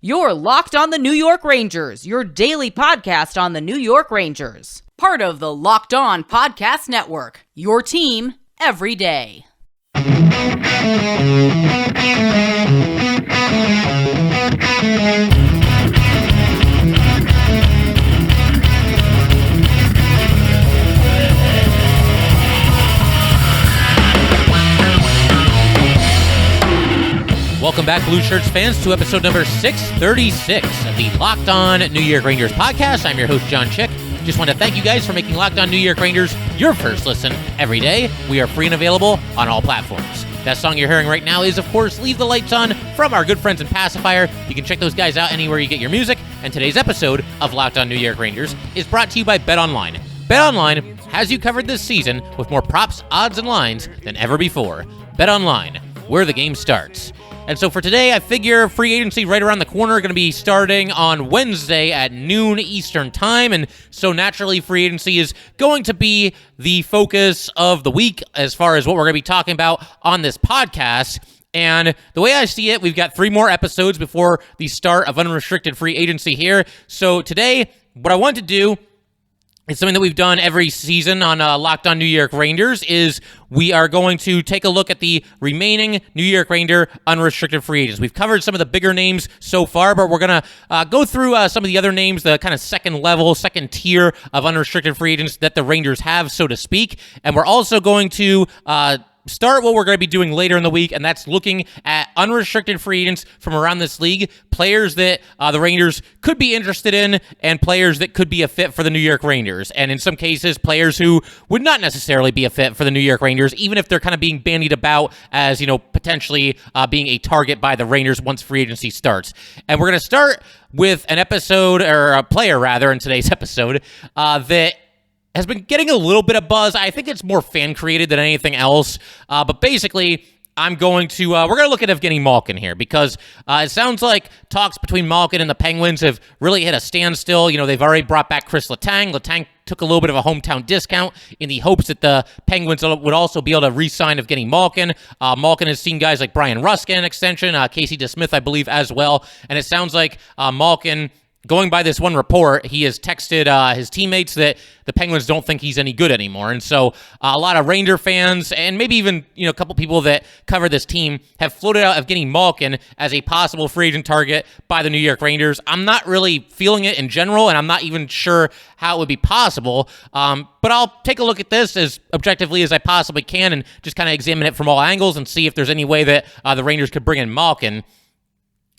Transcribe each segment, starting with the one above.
You're Locked on the New York Rangers, your daily podcast on the New York Rangers. Part of the Locked On Podcast Network, your team every day. Welcome back, Blue Shirts fans, to episode number 636 of the Locked On New York Rangers podcast. I'm your host, John Chick. Just want to thank you guys for making Locked On New York Rangers your first listen every day. We are free and available on all platforms. That song you're hearing right now is, of course, Leave the Lights On from our good friends in Passafire. You can check those guys out anywhere you get your music. And today's episode of Locked On New York Rangers is brought to you by BetOnline. BetOnline has you covered this season with more props, odds, and lines than ever before. BetOnline, where the game starts. And so for today, I figure free agency right around the corner, going to be starting on Wednesday at noon Eastern time. And so naturally, free agency is going to be the focus of the week as far as what we're going to be talking about on this podcast. And the way I see it, we've got 3 more episodes before the start of unrestricted free agency here. So today, what I want to do, it's something that we've done every season on Locked On New York Rangers, is we are going to take a look at the remaining New York Ranger unrestricted free agents. We've covered some of the bigger names so far, but we're going to go through some of the other names, the kind of second tier of unrestricted free agents that the Rangers have, so to speak. And we're also going to start what we're going to be doing later in the week, and that's looking at unrestricted free agents from around this league, players that the Rangers could be interested in, and players that could be a fit for the New York Rangers. And in some cases, players who would not necessarily be a fit for the New York Rangers, even if they're kind of being bandied about as, potentially being a target by the Rangers once free agency starts. And we're going to start with an episode, or a player rather, in today's episode, that has been getting a little bit of buzz. I think it's more fan-created than anything else. But basically, we're going to look at Evgeni Malkin here, because it sounds like talks between Malkin and the Penguins have really hit a standstill. They've already brought back Chris Letang. Letang took a little bit of a hometown discount in the hopes that the Penguins would also be able to re-sign Evgeni Malkin. Malkin has seen guys like Brian Rusk get an extension, Casey DeSmith, I believe, as well. And it sounds like Malkin, going by this one report, he has texted his teammates that the Penguins don't think he's any good anymore. And so a lot of Ranger fans, and maybe even a couple people that cover this team, have floated out Evgeni Malkin as a possible free agent target by the New York Rangers. I'm not really feeling it in general, and I'm not even sure how it would be possible. But I'll take a look at this as objectively as I possibly can and just kind of examine it from all angles and see if there's any way that the Rangers could bring in Malkin.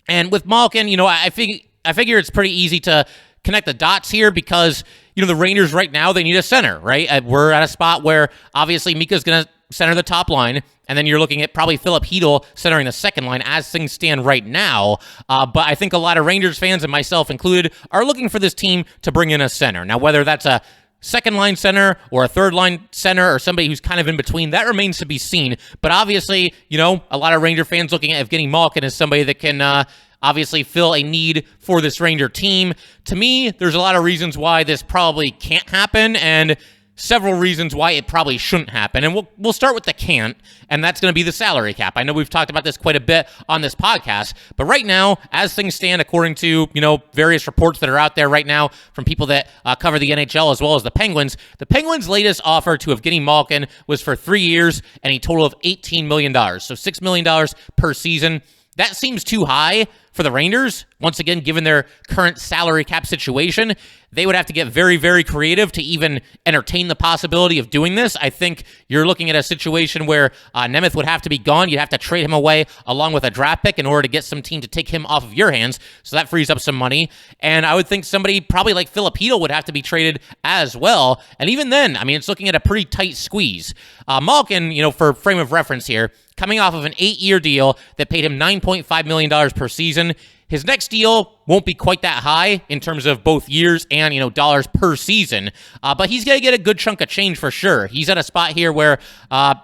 And with Malkin, I figure it's pretty easy to connect the dots here, because, the Rangers right now, they need a center, right? We're at a spot where obviously Mika's going to center the top line, and then you're looking at probably Philip Hedl centering the second line as things stand right now. But I think a lot of Rangers fans, and myself included, are looking for this team to bring in a center. Now, whether that's a second line center or a third line center or somebody who's kind of in between, that remains to be seen. But obviously, a lot of Ranger fans looking at Evgeni Malkin as somebody that can obviously fill a need for this Ranger team. To me, there's a lot of reasons why this probably can't happen, and several reasons why it probably shouldn't happen. And we'll start with the can't, and that's going to be the salary cap. I know we've talked about this quite a bit on this podcast, but right now, as things stand, according to various reports that are out there right now from people that cover the NHL as well as the Penguins latest offer to Evgeni Malkin was for 3 years and a total of $18 million, so $6 million per season. That seems too high for the Rangers. Once again, given their current salary cap situation, they would have to get very, very creative to even entertain the possibility of doing this. I think you're looking at a situation where Nemeth would have to be gone. You'd have to trade him away along with a draft pick in order to get some team to take him off of your hands. So that frees up some money. And I would think somebody probably like Philip Hedl would have to be traded as well. And even then, it's looking at a pretty tight squeeze. Malkin, for frame of reference here, coming off of an 8-year deal that paid him $9.5 million per season. His next deal won't be quite that high in terms of both years and, dollars per season, but he's going to get a good chunk of change for sure. He's at a spot here where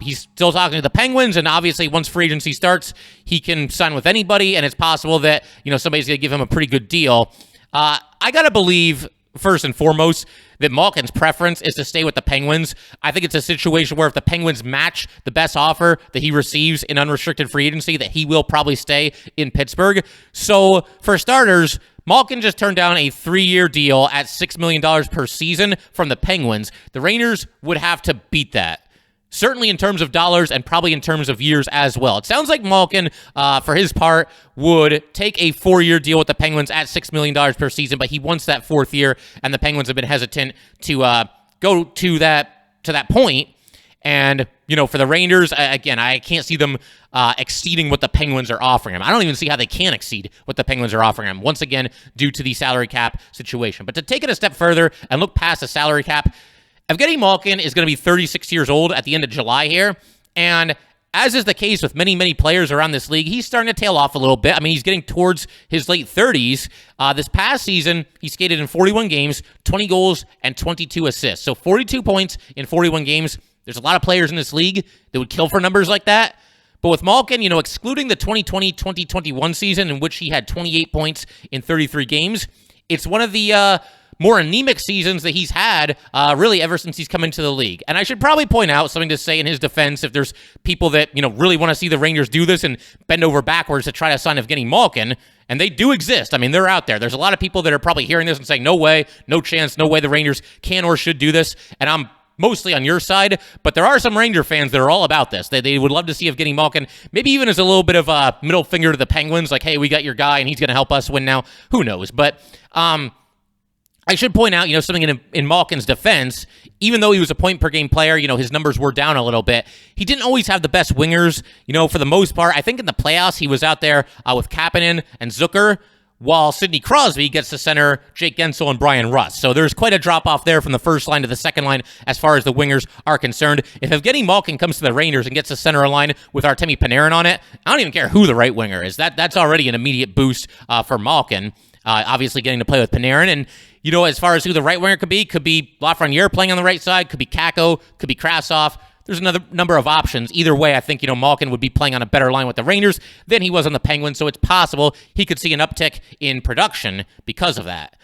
he's still talking to the Penguins, and obviously once free agency starts, he can sign with anybody, and it's possible that, somebody's going to give him a pretty good deal. I got to believe first and foremost that Malkin's preference is to stay with the Penguins. I think it's a situation where if the Penguins match the best offer that he receives in unrestricted free agency, that he will probably stay in Pittsburgh. So for starters, Malkin just turned down a 3-year deal at $6 million per season from the Penguins. The Rangers would have to beat that. Certainly in terms of dollars and probably in terms of years as well. It sounds like Malkin, for his part, would take a 4-year deal with the Penguins at $6 million per season, but he wants that 4th year, and the Penguins have been hesitant to go to that point. And, for the Rangers, again, I can't see them exceeding what the Penguins are offering him. I don't even see how they can exceed what the Penguins are offering him, once again, due to the salary cap situation. But to take it a step further and look past the salary cap, Evgeni Malkin is going to be 36 years old at the end of July here, and as is the case with many, many players around this league, he's starting to tail off a little bit. I mean, he's getting towards his late 30s. This past season, he skated in 41 games, 20 goals, and 22 assists. So 42 points in 41 games. There's a lot of players in this league that would kill for numbers like that. But with Malkin, excluding the 2020-2021 season in which he had 28 points in 33 games, it's one of the more anemic seasons that he's had really ever since he's come into the league. And I should probably point out something to say in his defense if there's people that, really want to see the Rangers do this and bend over backwards to try to sign Evgeni Malkin. And they do exist. I mean, they're out there. There's a lot of people that are probably hearing this and saying, no way, no chance, no way the Rangers can or should do this. And I'm mostly on your side, but there are some Ranger fans that are all about this. They would love to see Evgeni Malkin, maybe even as a little bit of a middle finger to the Penguins, like, hey, we got your guy and he's going to help us win now. Who knows? But I should point out, something in Malkin's defense, even though he was a point-per-game player, his numbers were down a little bit. He didn't always have the best wingers, for the most part. I think in the playoffs, he was out there with Kapanen and Zucker, while Sidney Crosby gets to center Jake Gensel and Brian Rust. So there's quite a drop-off there from the first line to the second line as far as the wingers are concerned. If Evgeni Malkin comes to the Rangers and gets to center a line with Artemi Panarin on it, I don't even care who the right winger is. That's already an immediate boost for Malkin. Obviously getting to play with Panarin. And, as far as who the right winger could be Lafreniere playing on the right side, could be Kakko, could be Krasov. There's another number of options. Either way, I think, Malkin would be playing on a better line with the Rangers than he was on the Penguins, so it's possible he could see an uptick in production because of that.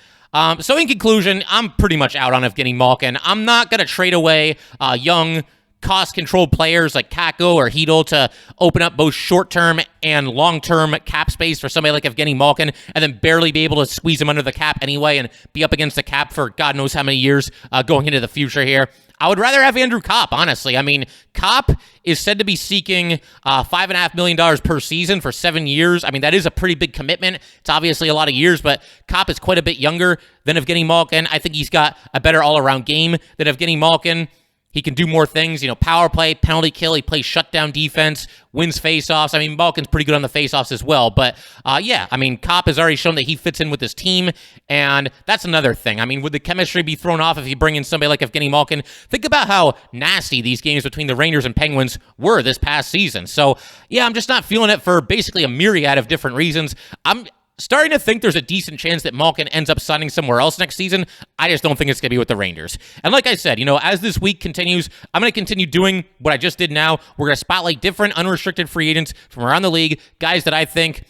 So in conclusion, I'm pretty much out on Evgeni Malkin. I'm not going to trade away young, cost-controlled players like Kakko or Hedl to open up both short-term and long-term cap space for somebody like Evgeni Malkin and then barely be able to squeeze him under the cap anyway and be up against the cap for God knows how many years going into the future here. I would rather have Andrew Kopp, honestly. I mean, Kopp is said to be seeking $5.5 million per season for 7 years. I mean, that is a pretty big commitment. It's obviously a lot of years, but Kopp is quite a bit younger than Evgeni Malkin. I think he's got a better all-around game than Evgeni Malkin. He can do more things, power play, penalty kill. He plays shutdown defense, wins faceoffs. I mean, Malkin's pretty good on the faceoffs as well. But, Kopp has already shown that he fits in with his team, and that's another thing. I mean, would the chemistry be thrown off if you bring in somebody like Evgeni Malkin? Think about how nasty these games between the Rangers and Penguins were this past season. So, I'm just not feeling it for basically a myriad of different reasons. I'm starting to think there's a decent chance that Malkin ends up signing somewhere else next season. I just don't think it's going to be with the Rangers. And like I said, as this week continues, I'm going to continue doing what I just did now. We're going to spotlight different unrestricted free agents from around the league, guys that I think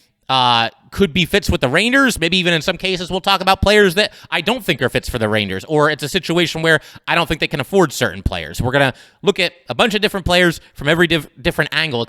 could be fits with the Rangers. Maybe even in some cases, we'll talk about players that I don't think are fits for the Rangers, or it's a situation where I don't think they can afford certain players. We're going to look at a bunch of different players from every different angle,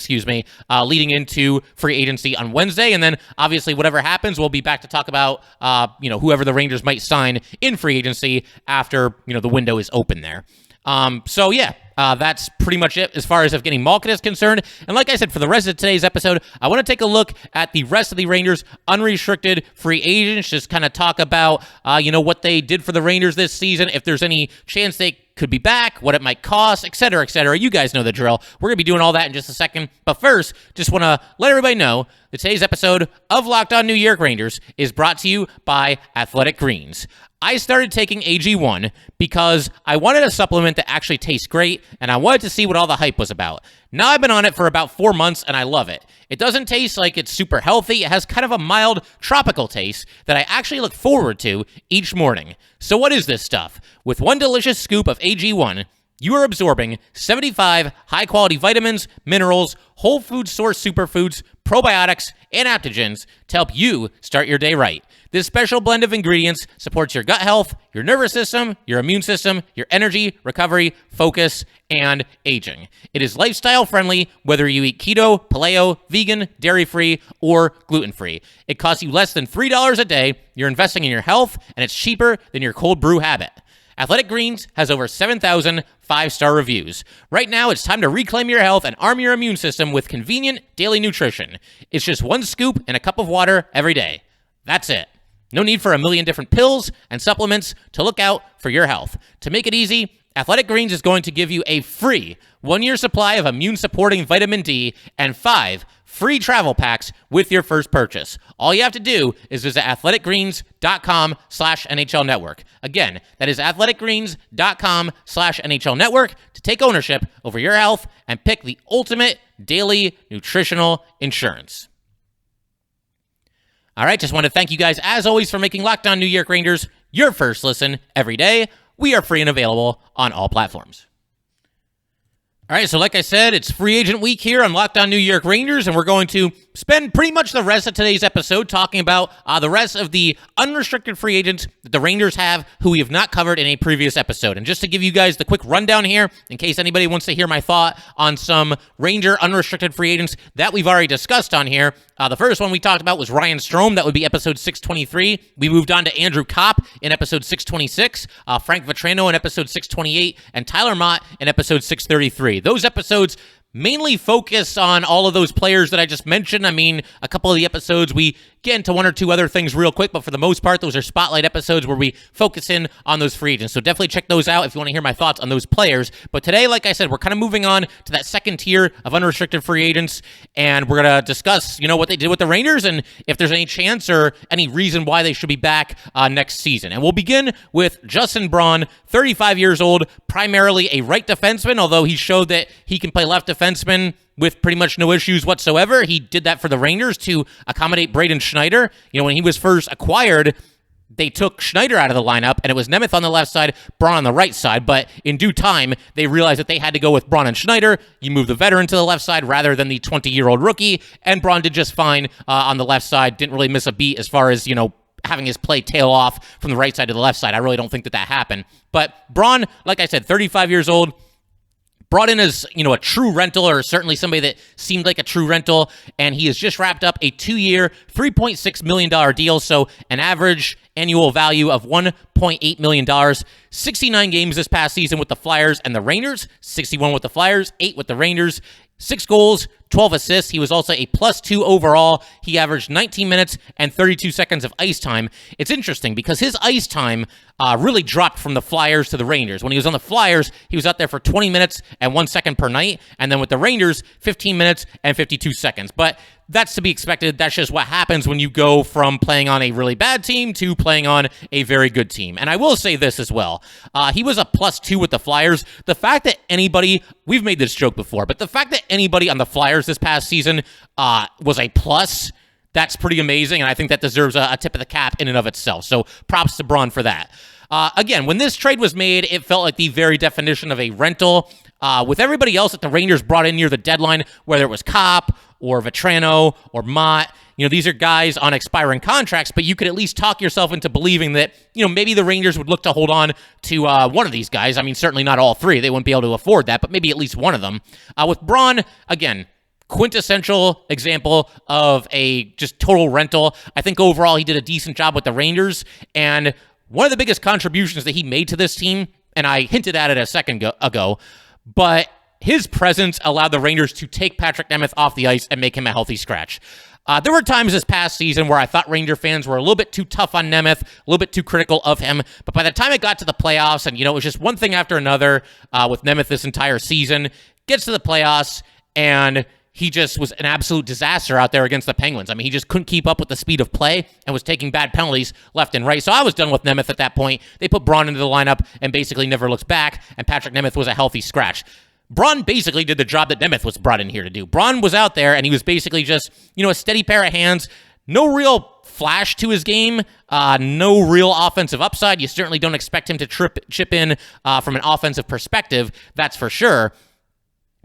leading into free agency on Wednesday. And then obviously whatever happens, we'll be back to talk about, whoever the Rangers might sign in free agency after, the window is open there. That's pretty much it as far as Evgeni Malkin is concerned. And like I said, for the rest of today's episode, I want to take a look at the rest of the Rangers unrestricted free agents, just kind of talk about, what they did for the Rangers this season, if there's any chance they could be back, what it might cost, et cetera, et cetera. You guys know the drill. We're going to be doing all that in just a second. But first, just want to let everybody know that today's episode of Locked On New York Rangers is brought to you by Athletic Greens. I started taking AG1 because I wanted a supplement that actually tastes great, and I wanted to see what all the hype was about. Now I've been on it for about 4 months, and I love it. It doesn't taste like it's super healthy. It has kind of a mild tropical taste that I actually look forward to each morning. So what is this stuff? With one delicious scoop of AG1, you are absorbing 75 high-quality vitamins, minerals, whole food source superfoods, probiotics, and adaptogens to help you start your day right. This special blend of ingredients supports your gut health, your nervous system, your immune system, your energy, recovery, focus, and aging. It is lifestyle friendly whether you eat keto, paleo, vegan, dairy-free, or gluten-free. It costs you less than $3 a day. You're investing in your health, and it's cheaper than your cold brew habit. Athletic Greens has over 7,000 5-star reviews. Right now, it's time to reclaim your health and arm your immune system with convenient daily nutrition. It's just one scoop in a cup of water every day. That's it. No need for a million different pills and supplements to look out for your health. To make it easy, Athletic Greens is going to give you a free 1-year supply of immune-supporting vitamin D and 5 free travel packs with your first purchase. All you have to do is visit athleticgreens.com/NHL Network. Again, that is athleticgreens.com/NHL Network to take ownership over your health and pick the ultimate daily nutritional insurance. All right, just want to thank you guys, as always, for making Locked On New York Rangers your first listen every day. We are free and available on all platforms. All right, so like I said, it's free agent week here on Locked On New York Rangers, and we're going to spend pretty much the rest of today's episode talking about the rest of the unrestricted free agents that the Rangers have who we have not covered in a previous episode. And just to give you guys the quick rundown here, in case anybody wants to hear my thought on some Ranger unrestricted free agents that we've already discussed on here, the first one we talked about was Ryan Strome. That would be episode 623. We moved on to Andrew Kopp in episode 626, Frank Vetrano in episode 628, and Tyler Mott in episode 633. Those episodes mainly focus on all of those players that I just mentioned. I mean, a couple of the episodes, we get into one or two other things real quick, but for the most part, those are spotlight episodes where we focus in on those free agents. So definitely check those out if you want to hear my thoughts on those players. But today, like I said, we're kind of moving on to that second tier of unrestricted free agents, and we're going to discuss, what they did with the Rangers and if there's any chance or any reason why they should be back next season. And we'll begin with Justin Braun, 35 years old, primarily a right defenseman, although he showed that he can play left defenseman with pretty much no issues whatsoever. He did that for the Rangers to accommodate Braden Schneider. When he was first acquired, they took Schneider out of the lineup, and it was Nemeth on the left side, Braun on the right side. But in due time, they realized that they had to go with Braun and Schneider. You move the veteran to the left side rather than the 20-year-old rookie, and Braun did just fine on the left side. Didn't really miss a beat as far as, having his play tail off from the right side to the left side. I really don't think that happened. But Braun, like I said, 35 years old, brought in as, a true rental, or certainly somebody that seemed like a true rental, and he has just wrapped up a 2-year, $3.6 million deal, so an average annual value of $1.8 million. 69 games this past season with the Flyers and the Rangers, 61 with the Flyers, 8 with the Rangers, 6 goals, 12 assists. He was also a +2 overall. He averaged 19 minutes and 32 seconds of ice time. It's interesting because his ice time really dropped from the Flyers to the Rangers. When he was on the Flyers, he was out there for 20 minutes and 1 second per night. And then with the Rangers, 15 minutes and 52 seconds. But that's to be expected. That's just what happens when you go from playing on a really bad team to playing on a very good team. And I will say this as well. He was a +2 with the Flyers. The fact that anybody, we've made this joke before, but the fact that anybody on the Flyers this past season was a plus, that's pretty amazing. And I think that deserves a tip of the cap in and of itself. So props to Braun for that. Again, when this trade was made, it felt like the very definition of a rental. With everybody else that the Rangers brought in near the deadline, whether it was Kopp or Vetrano or Mott, these are guys on expiring contracts, but you could at least talk yourself into believing that, maybe the Rangers would look to hold on to one of these guys. I mean, certainly not all three. They wouldn't be able to afford that, but maybe at least one of them. With Braun, again, quintessential example of a just total rental. I think overall he did a decent job with the Rangers, and one of the biggest contributions that he made to this team, and I hinted at it a second ago, but his presence allowed the Rangers to take Patrick Nemeth off the ice and make him a healthy scratch. There were times this past season where I thought Ranger fans were a little bit too tough on Nemeth, a little bit too critical of him, but by the time it got to the playoffs, and it was just one thing after another with Nemeth this entire season, gets to the playoffs, and he just was an absolute disaster out there against the Penguins. I mean, he just couldn't keep up with the speed of play and was taking bad penalties left and right. So I was done with Nemeth at that point. They put Braun into the lineup and basically never looked back, and Patrick Nemeth was a healthy scratch. Braun basically did the job that Nemeth was brought in here to do. Braun was out there, and he was basically just, a steady pair of hands, no real flash to his game, no real offensive upside. You certainly don't expect him to chip in from an offensive perspective, that's for sure.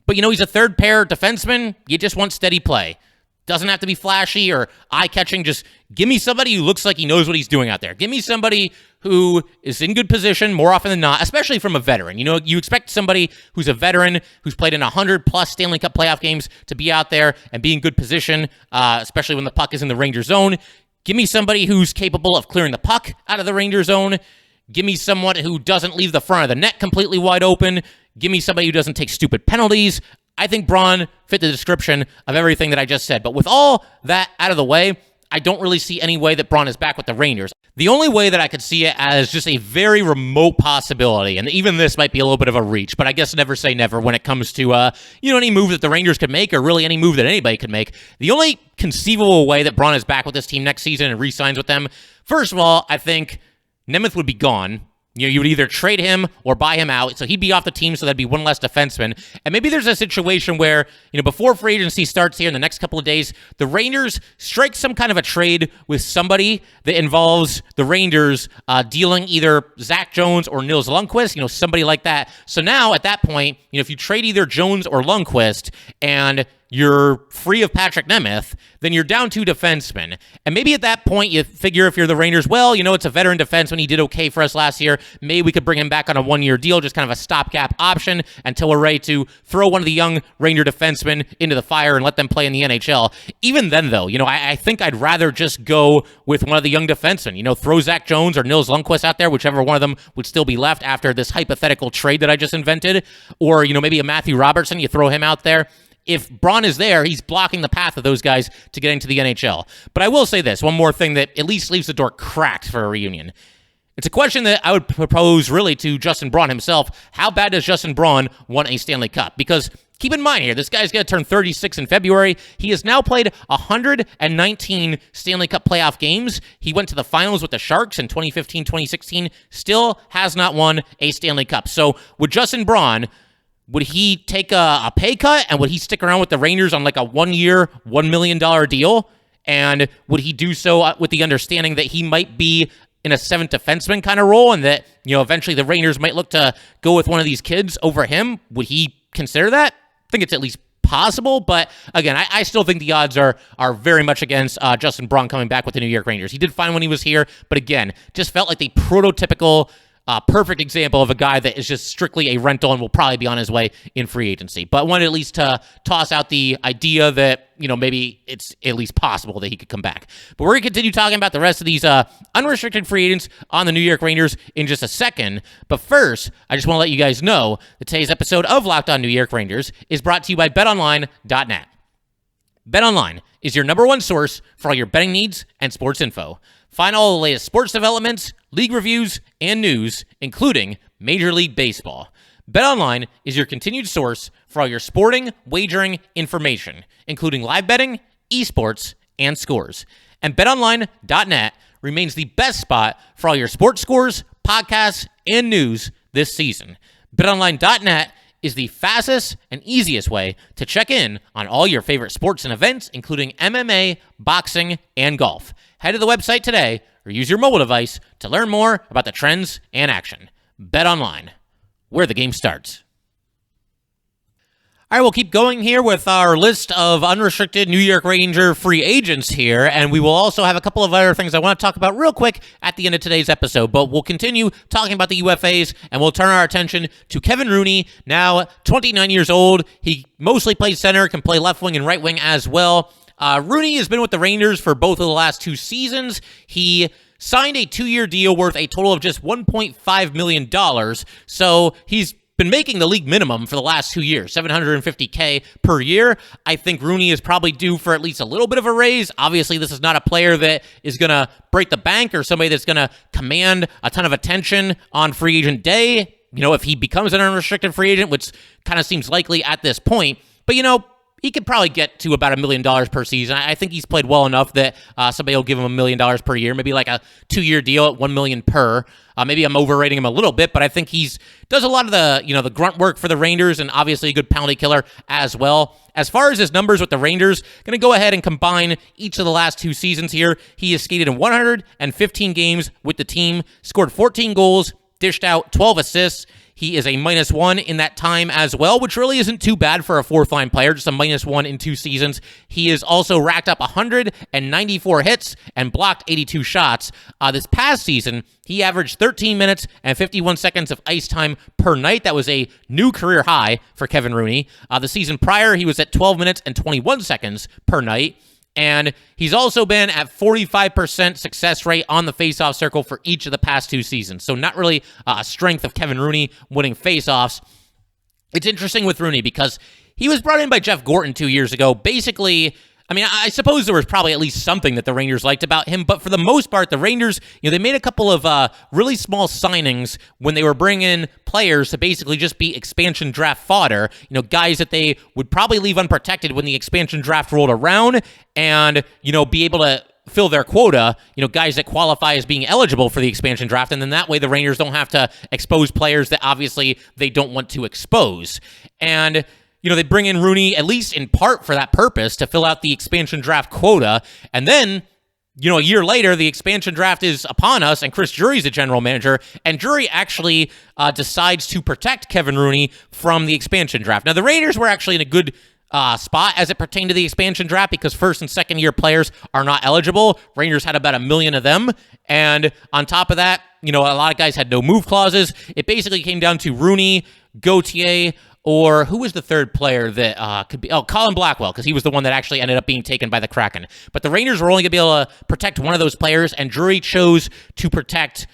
But, he's a third-pair defenseman. You just want steady play. Doesn't have to be flashy or eye-catching. Just give me somebody who looks like he knows what he's doing out there. Give me somebody who is in good position more often than not, especially from a veteran. You expect somebody who's a veteran, who's played in 100-plus Stanley Cup playoff games to be out there and be in good position, especially when the puck is in the Ranger zone. Give me somebody who's capable of clearing the puck out of the Ranger zone. Give me someone who doesn't leave the front of the net completely wide open. Give me somebody who doesn't take stupid penalties. I think Braun fit the description of everything that I just said. But with all that out of the way, I don't really see any way that Braun is back with the Rangers. The only way that I could see it as just a very remote possibility, and even this might be a little bit of a reach, but I guess never say never when it comes to any move that the Rangers could make, or really any move that anybody could make. The only conceivable way that Braun is back with this team next season and re-signs with them, first of all, I think Nemeth would be gone. You would either trade him or buy him out, so he'd be off the team, so that'd be one less defenseman. And maybe there's a situation where, before free agency starts here in the next couple of days, the Rangers strike some kind of a trade with somebody that involves the Rangers dealing either Zach Jones or Nils Lundqvist, somebody like that. So now, at that point, if you trade either Jones or Lundqvist and you're free of Patrick Nemeth, then you're down 2 defensemen. And maybe at that point you figure, if you're the Rangers, well, it's a veteran defenseman. He did okay for us last year. Maybe we could bring him back on a 1-year deal, just kind of a stopgap option until we're ready to throw one of the young Ranger defensemen into the fire and let them play in the NHL. Even then, though, I think I'd rather just go with one of the young defensemen. Throw Zach Jones or Nils Lundqvist out there, whichever one of them would still be left after this hypothetical trade that I just invented. Or, maybe a Matthew Robertson, you throw him out there. If Braun is there, he's blocking the path of those guys to get into the NHL. But I will say this, one more thing that at least leaves the door cracked for a reunion. It's a question that I would propose really to Justin Braun himself. How bad does Justin Braun want a Stanley Cup? Because keep in mind here, this guy's going to turn 36 in February. He has now played 119 Stanley Cup playoff games. He went to the finals with the Sharks in 2015, 2016. Still has not won a Stanley Cup. So with Justin Braun, would he take a pay cut, and would he stick around with the Rangers on like a 1-year, $1 million deal? And would he do so with the understanding that he might be in a 7th defenseman kind of role, and that, eventually the Rangers might look to go with one of these kids over him? Would he consider that? I think it's at least possible, but again, I still think the odds are very much against Justin Braun coming back with the New York Rangers. He did fine when he was here, but again, just felt like the prototypical perfect example of a guy that is just strictly a rental and will probably be on his way in free agency. But wanted at least to toss out the idea that, maybe it's at least possible that he could come back. But we're going to continue talking about the rest of these unrestricted free agents on the New York Rangers in just a second. But first, I just want to let you guys know that today's episode of Locked On New York Rangers is brought to you by BetOnline.net. BetOnline is your number one source for all your betting needs and sports info. Find all the latest sports developments, league reviews, and news, including Major League Baseball. BetOnline is your continued source for all your sporting wagering information, including live betting, esports, and scores. And BetOnline.net remains the best spot for all your sports scores, podcasts, and news this season. BetOnline.net is the fastest and easiest way to check in on all your favorite sports and events, including MMA, boxing, and golf. Head to the website today or use your mobile device to learn more about the trends and action. BetOnline, where the game starts. All right, we'll keep going here with our list of unrestricted New York Ranger free agents here, and we will also have a couple of other things I want to talk about real quick at the end of today's episode, but we'll continue talking about the UFAs, and we'll turn our attention to Kevin Rooney, now 29 years old. He mostly plays center, can play left wing and right wing as well. Rooney has been with the Rangers for both of the last 2 seasons. He signed a 2-year deal worth a total of just $1.5 million, so he's been making the league minimum for the last 2 years, $750K per year. I think Rooney is probably due for at least a little bit of a raise. Obviously, this is not a player that is going to break the bank or somebody that's going to command a ton of attention on free agent day, if he becomes an unrestricted free agent, which kind of seems likely at this point. But, he could probably get to about $1 million per season. I think he's played well enough that somebody will give him $1 million per year, maybe like a 2-year deal at $1 million per. Maybe I'm overrating him a little bit, but I think he's does a lot of the grunt work for the Rangers, and obviously a good penalty killer as well. As far as his numbers with the Rangers, going to go ahead and combine each of the last 2 seasons here. He has skated in 115 games with the team, scored 14 goals, dished out 12 assists. He is a -1 in that time as well, which really isn't too bad for a fourth-line player, just a -1 in 2 seasons. He has also racked up 194 hits and blocked 82 shots. This past season, he averaged 13 minutes and 51 seconds of ice time per night. That was a new career high for Kevin Rooney. The season prior, he was at 12 minutes and 21 seconds per night. And he's also been at 45% success rate on the faceoff circle for each of the past 2 seasons. So not really a strength of Kevin Rooney winning faceoffs. It's interesting with Rooney because he was brought in by Jeff Gorton 2 years ago. Basically, I mean, I suppose there was probably at least something that the Rangers liked about him, but for the most part, the Rangers, they made a couple of really small signings when they were bringing in players to basically just be expansion draft fodder, guys that they would probably leave unprotected when the expansion draft rolled around and, be able to fill their quota, guys that qualify as being eligible for the expansion draft, and then that way the Rangers don't have to expose players that obviously they don't want to expose. And they bring in Rooney, at least in part for that purpose, to fill out the expansion draft quota. And then, a year later, the expansion draft is upon us, and Chris Drury's the general manager, and Drury actually decides to protect Kevin Rooney from the expansion draft. Now, the Rangers were actually in a good spot as it pertained to the expansion draft because first and second year players are not eligible. Rangers had about 1 million of them. And on top of that, a lot of guys had no move clauses. It basically came down to Rooney, Gauthier, or who was the third player that could be? Oh, Colin Blackwell, because he was the one that actually ended up being taken by the Kraken. But the Rangers were only going to be able to protect one of those players, and Drury chose to protect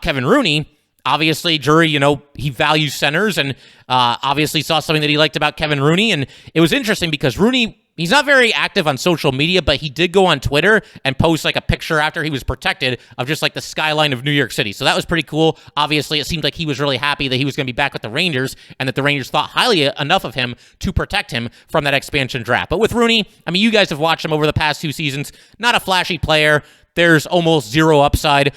Kevin Rooney. Obviously, Drury, he values centers, and obviously saw something that he liked about Kevin Rooney. And it was interesting because Rooney, he's not very active on social media, but he did go on Twitter and post like a picture after he was protected of just like the skyline of New York City. So that was pretty cool. Obviously, it seemed like he was really happy that he was going to be back with the Rangers and that the Rangers thought highly enough of him to protect him from that expansion draft. But with Rooney, I mean, you guys have watched him over the past 2 seasons. Not a flashy player. There's almost zero upside.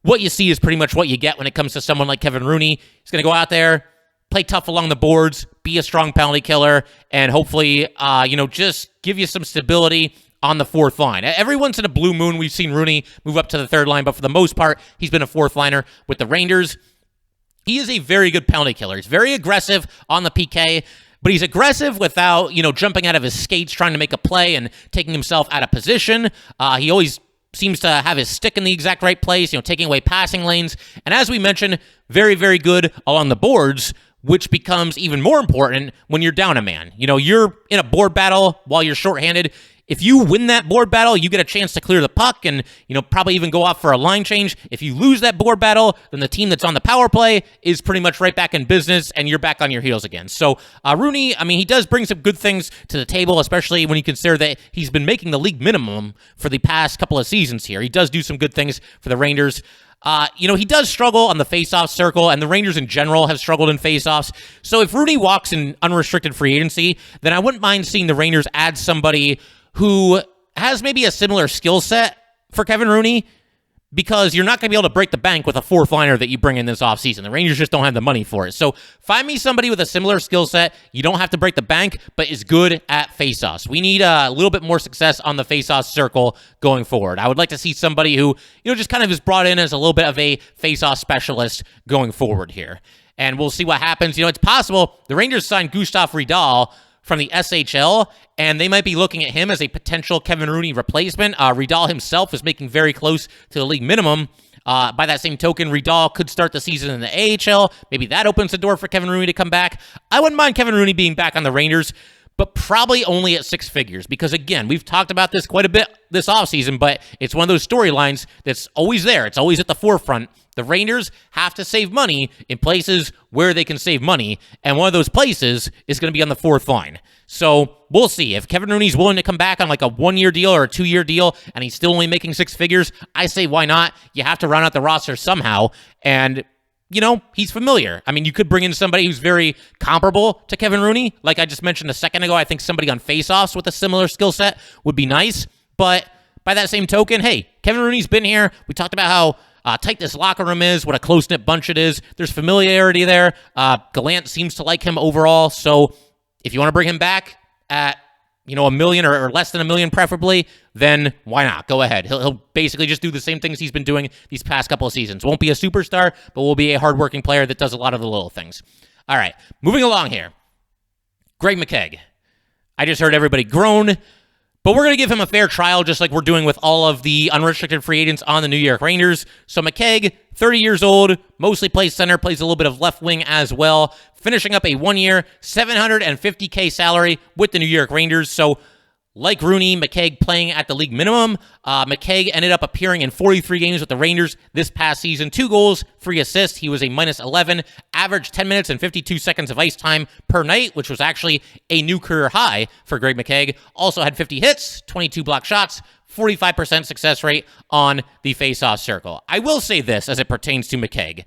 What you see is pretty much what you get when it comes to someone like Kevin Rooney. He's going to go out there, play tough along the boards, be a strong penalty killer, and hopefully, just give you some stability on the fourth line. Every once in a blue moon, we've seen Rooney move up to the third line, but for the most part, he's been a fourth liner with the Rangers. He is a very good penalty killer. He's very aggressive on the PK, but he's aggressive without, jumping out of his skates, trying to make a play and taking himself out of position. He always seems to have his stick in the exact right place, taking away passing lanes. And as we mentioned, very, very good along the boards, which becomes even more important when you're down a man. You're in a board battle while you're shorthanded. If you win that board battle, you get a chance to clear the puck and, probably even go off for a line change. If you lose that board battle, then the team that's on the power play is pretty much right back in business and you're back on your heels again. So Rooney, I mean, he does bring some good things to the table, especially when you consider that he's been making the league minimum for the past couple of seasons here. He does do some good things for the Rangers. He does struggle on the faceoff circle, and the Rangers in general have struggled in faceoffs. So if Rooney walks in unrestricted free agency, then I wouldn't mind seeing the Rangers add somebody who has maybe a similar skill set for Kevin Rooney, because you're not going to be able to break the bank with a fourth liner that you bring in this offseason. The Rangers just don't have the money for it. So find me somebody with a similar skill set. You don't have to break the bank, but is good at faceoffs. We need a little bit more success on the faceoff circle going forward. I would like to see somebody who, just kind of is brought in as a little bit of a faceoff specialist going forward here. And we'll see what happens. It's possible the Rangers signed Gustav Riedel from the SHL, and they might be looking at him as a potential Kevin Rooney replacement. Riedel himself is making very close to the league minimum. By that same token, Riedel could start the season in the AHL. Maybe that opens the door for Kevin Rooney to come back. I wouldn't mind Kevin Rooney being back on the Rangers, but probably only at 6 figures, because again, we've talked about this quite a bit this offseason, but it's one of those storylines that's always there. It's always at the forefront. The Rangers have to save money in places where they can save money, and one of those places is going to be on the fourth line. So we'll see. If Kevin Rooney's willing to come back on like a 1-year deal or a 2-year deal, and he's still only making 6 figures, I say why not? You have to round out the roster somehow, and he's familiar. I mean, you could bring in somebody who's very comparable to Kevin Rooney. Like I just mentioned a second ago, I think somebody on faceoffs with a similar skill set would be nice. But by that same token, hey, Kevin Rooney's been here. We talked about how tight this locker room is, what a close-knit bunch it is. There's familiarity there. Gallant seems to like him overall. So if you want to bring him back at $1 million or less than $1 million preferably, then why not? Go ahead. He'll basically just do the same things he's been doing these past couple of seasons. Won't be a superstar, but will be a hardworking player that does a lot of the little things. All right, moving along here. Greg McKegg. I just heard everybody groan, but we're going to give him a fair trial just like we're doing with all of the unrestricted free agents on the New York Rangers. So McKegg, 30 years old, mostly plays center, plays a little bit of left wing as well, finishing up a 1-year, $750K salary with the New York Rangers. So like Rooney, McKegg playing at the league minimum. McKegg ended up appearing in 43 games with the Rangers this past season. 2 goals, 3 assists. He was a -11, averaged 10 minutes and 52 seconds of ice time per night, which was actually a new career high for Greg McKegg. Also had 50 hits, 22 block shots, 45% success rate on the faceoff circle. I will say this as it pertains to McKegg.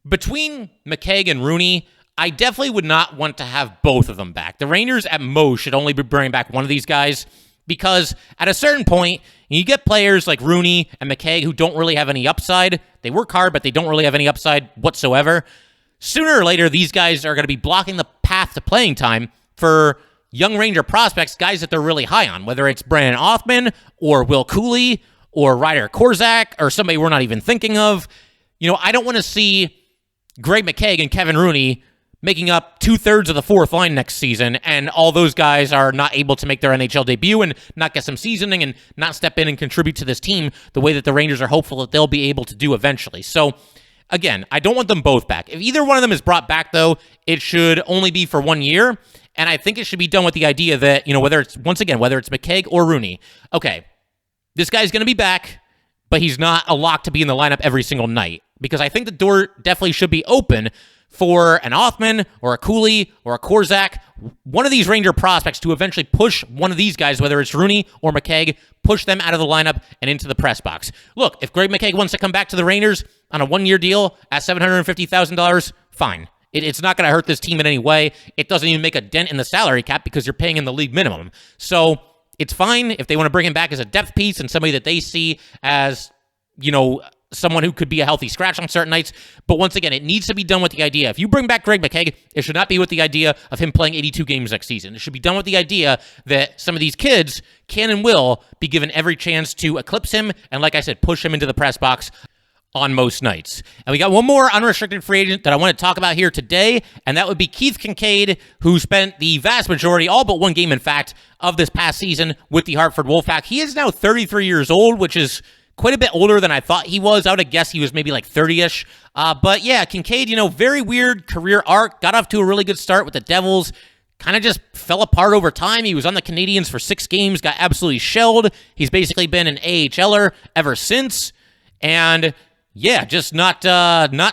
Between McKegg and Rooney, I definitely would not want to have both of them back. The Rangers at most should only be bringing back one of these guys because at a certain point, you get players like Rooney and McKegg who don't really have any upside. They work hard, but they don't really have any upside whatsoever. Sooner or later, these guys are going to be blocking the path to playing time for young Ranger prospects, guys that they're really high on, whether it's Brandon Othman or Will Cooley or Ryder Korzak or somebody we're not even thinking of. I don't want to see Greg McKegg and Kevin Rooney making up 2/3 of the fourth line next season, and all those guys are not able to make their NHL debut and not get some seasoning and not step in and contribute to this team the way that the Rangers are hopeful that they'll be able to do eventually. So, again, I don't want them both back. If either one of them is brought back, though, it should only be for 1 year, and I think it should be done with the idea that, whether it's McKegg or Rooney, okay, this guy's going to be back, but he's not a lock to be in the lineup every single night, because I think the door definitely should be open for an Othman or a Cooley or a Korzak, one of these Ranger prospects to eventually push one of these guys, whether it's Rooney or McKegg, push them out of the lineup and into the press box. Look, if Greg McKegg wants to come back to the Rangers on a 1-year deal at $750,000, fine. It's not going to hurt this team in any way. It doesn't even make a dent in the salary cap because you're paying him the league minimum. So it's fine if they want to bring him back as a depth piece and somebody that they see as, someone who could be a healthy scratch on certain nights. But once again, it needs to be done with the idea. If you bring back Greg McKegg, it should not be with the idea of him playing 82 games next season. It should be done with the idea that some of these kids can and will be given every chance to eclipse him and, like I said, push him into the press box on most nights. And we got one more unrestricted free agent that I want to talk about here today, and that would be Keith Kinkaid, who spent the vast majority, all but one game, in fact, of this past season with the Hartford Wolfpack. He is now 33 years old, which is quite a bit older than I thought he was. I would have guessed he was maybe like 30-ish. But yeah, Kinkaid, very weird career arc. Got off to a really good start with the Devils. Kind of just fell apart over time. He was on the Canadiens for 6 games, got absolutely shelled. He's basically been an AHLer ever since. And yeah, just not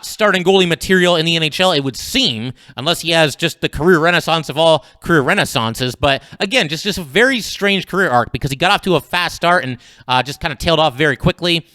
starting goalie material in the NHL, it would seem, unless he has just the career renaissance of all career renaissances. But again, just a very strange career arc because he got off to a fast start and just kind of tailed off very quickly.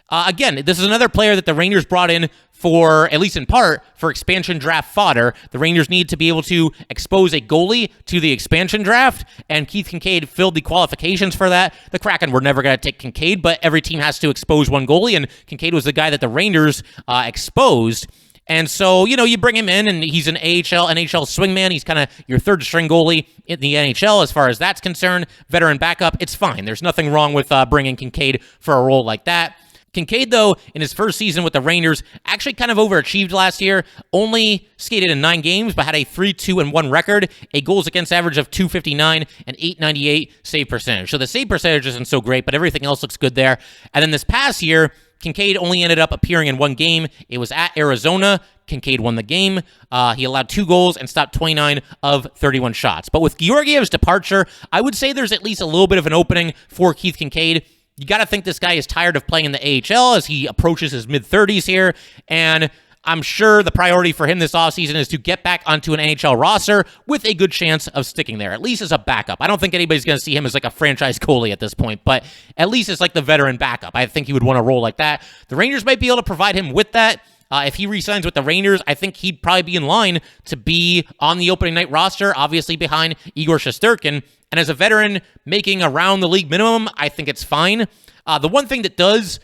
Again, this is another player that the Rangers brought in for, at least in part, for expansion draft fodder. The Rangers need to be able to expose a goalie to the expansion draft, and Keith Kinkaid filled the qualifications for that. The Kraken were never going to take Kinkaid, but every team has to expose one goalie, and Kinkaid was the guy that the Rangers exposed. And so, you bring him in, and he's an AHL, NHL swingman. He's kind of your third-string goalie in the NHL as far as that's concerned. Veteran backup, it's fine. There's nothing wrong with bringing Kinkaid for a role like that. Kinkaid, though, in his first season with the Rangers, actually kind of overachieved last year. Only skated in 9 games, but had a 3-2-1 record, a goals against average of .259, and .898 save percentage. So the save percentage isn't so great, but everything else looks good there. And then this past year, Kinkaid only ended up appearing in 1 game. It was at Arizona. Kinkaid won the game. He allowed 2 goals and stopped 29 of 31 shots. But with Georgiev's departure, I would say there's at least a little bit of an opening for Keith Kinkaid. You got to think this guy is tired of playing in the AHL as he approaches his mid-30s here, and I'm sure the priority for him this offseason is to get back onto an NHL roster with a good chance of sticking there, at least as a backup. I don't think anybody's going to see him as like a franchise goalie at this point, but at least as like the veteran backup. I think he would want a role like that. The Rangers might be able to provide him with that. If he re-signs with the Rangers, I think he'd probably be in line to be on the opening night roster, obviously behind Igor Shesterkin. And as a veteran making around the league minimum, I think it's fine. The one thing that does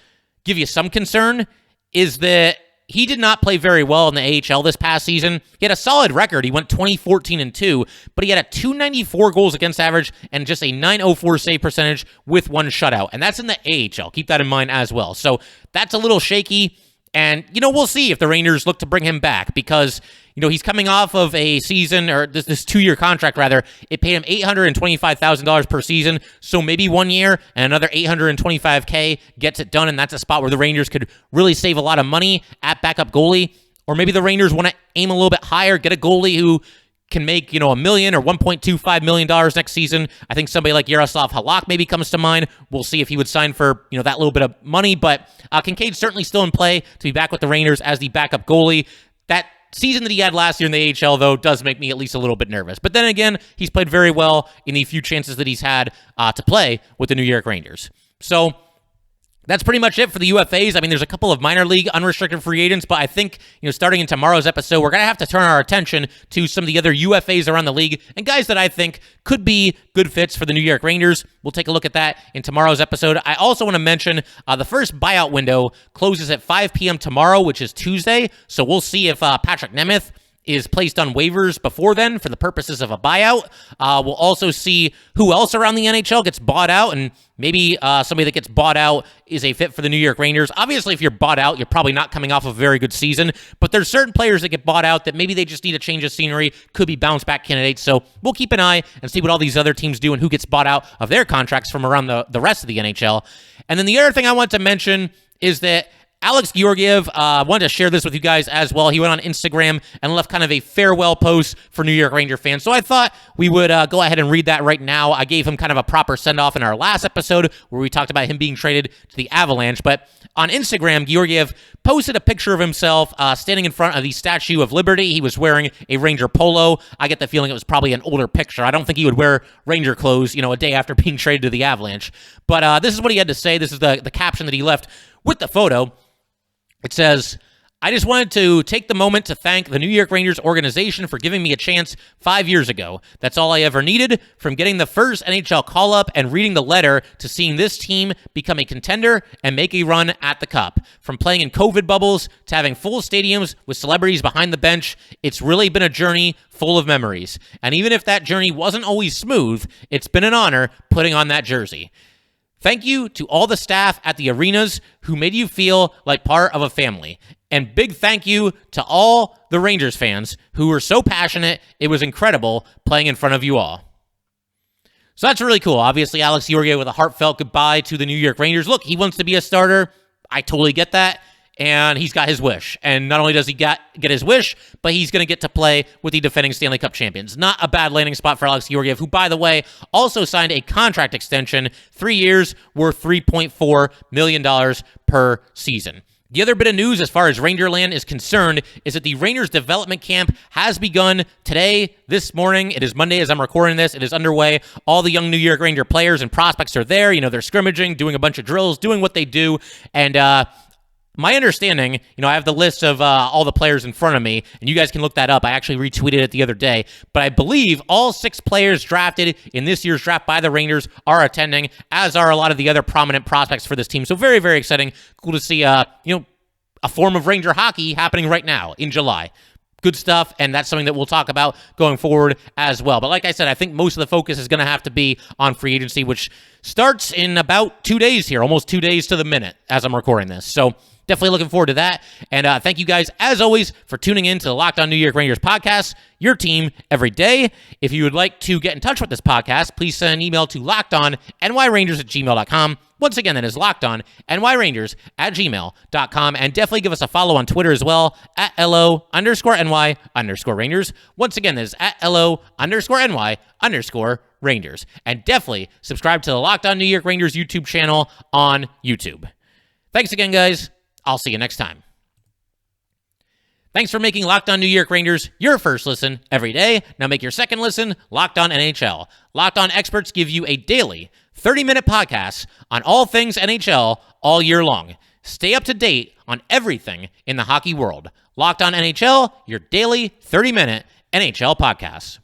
give you some concern is that he did not play very well in the AHL this past season. He had a solid record. He went 20-14-2, but he had a .294 goals against average and just a .904 save percentage with one shutout. And that's in the AHL. Keep that in mind as well. So that's a little shaky. And, we'll see if the Rangers look to bring him back because, he's coming off of a season, or this 2-year contract, rather. It paid him $825,000 per season, so maybe 1 year and another $825K gets it done, and that's a spot where the Rangers could really save a lot of money at backup goalie. Or maybe the Rangers want to aim a little bit higher, get a goalie who can make, $1 million or $1.25 million next season. I think somebody like Yaroslav Halak maybe comes to mind. We'll see if he would sign for, that little bit of money, but Kinkaid's certainly still in play to be back with the Rangers as the backup goalie. That season that he had last year in the AHL, though, does make me at least a little bit nervous. But then again, he's played very well in the few chances that he's had to play with the New York Rangers. So that's pretty much it for the UFAs. I mean, there's a couple of minor league unrestricted free agents, but I think, starting in tomorrow's episode, we're going to have to turn our attention to some of the other UFAs around the league and guys that I think could be good fits for the New York Rangers. We'll take a look at that in tomorrow's episode. I also want to mention the first buyout window closes at 5 p.m. tomorrow, which is Tuesday, so we'll see if Patrick Nemeth is placed on waivers before then for the purposes of a buyout. We'll also see who else around the NHL gets bought out, and maybe somebody that gets bought out is a fit for the New York Rangers. Obviously, if you're bought out, you're probably not coming off of a very good season, but there's certain players that get bought out that maybe they just need a change of scenery, could be bounce-back candidates, so we'll keep an eye and see what all these other teams do and who gets bought out of their contracts from around the rest of the NHL. And then the other thing I want to mention is that Alex Georgiev, wanted to share this with you guys as well. He went on Instagram and left kind of a farewell post for New York Ranger fans. So I thought we would go ahead and read that right now. I gave him kind of a proper send-off in our last episode where we talked about him being traded to the Avalanche. But on Instagram, Georgiev posted a picture of himself standing in front of the Statue of Liberty. He was wearing a Ranger polo. I get the feeling it was probably an older picture. I don't think he would wear Ranger clothes, a day after being traded to the Avalanche. But this is what he had to say. This is the caption that he left with the photo. It says, I just wanted to take the moment to thank the New York Rangers organization for giving me a chance 5 years ago. That's all I ever needed, from getting the first NHL call-up and reading the letter to seeing this team become a contender and make a run at the Cup. From playing in COVID bubbles to having full stadiums with celebrities behind the bench, it's really been a journey full of memories. And even if that journey wasn't always smooth, it's been an honor putting on that jersey. Thank you to all the staff at the arenas who made you feel like part of a family. And big thank you to all the Rangers fans who were so passionate. It was incredible playing in front of you all. So that's really cool. Obviously, Alex Georgiev with a heartfelt goodbye to the New York Rangers. Look, he wants to be a starter. I totally get that. And he's got his wish. And not only does he get his wish, but he's going to get to play with the defending Stanley Cup champions. Not a bad landing spot for Alex Georgiev, who, by the way, also signed a contract extension, 3 years, worth $3.4 million per season. The other bit of news as far as Rangerland is concerned is that the Rangers development camp has begun today, this morning. It is Monday as I'm recording this. It is underway. All the young New York Ranger players and prospects are there. They're scrimmaging, doing a bunch of drills, doing what they do. And, my understanding, I have the list of all the players in front of me, and you guys can look that up. I actually retweeted it the other day, but I believe all 6 players drafted in this year's draft by the Rangers are attending, as are a lot of the other prominent prospects for this team. So very, very exciting. Cool to see, a form of Ranger hockey happening right now in July. Good stuff, and that's something that we'll talk about going forward as well. But like I said, I think most of the focus is going to have to be on free agency, which starts in about 2 days here, almost 2 days to the minute as I'm recording this. So definitely looking forward to that. And thank you guys, as always, for tuning in to the Locked On New York Rangers podcast, your team every day. If you would like to get in touch with this podcast, please send an email to lockedonnyrangers@gmail.com. Once again, that is lockedonnyrangers@gmail.com. And definitely give us a follow on Twitter as well, at @LO_NY_Rangers. Once again, that is at @LO_NY_Rangers. And definitely subscribe to the Locked On New York Rangers YouTube channel on YouTube. Thanks again, guys. I'll see you next time. Thanks for making Locked On New York Rangers your first listen every day. Now make your second listen Locked On NHL. Locked On experts give you a daily 30-minute podcast on all things NHL all year long. Stay up to date on everything in the hockey world. Locked On NHL, your daily 30-minute NHL podcast.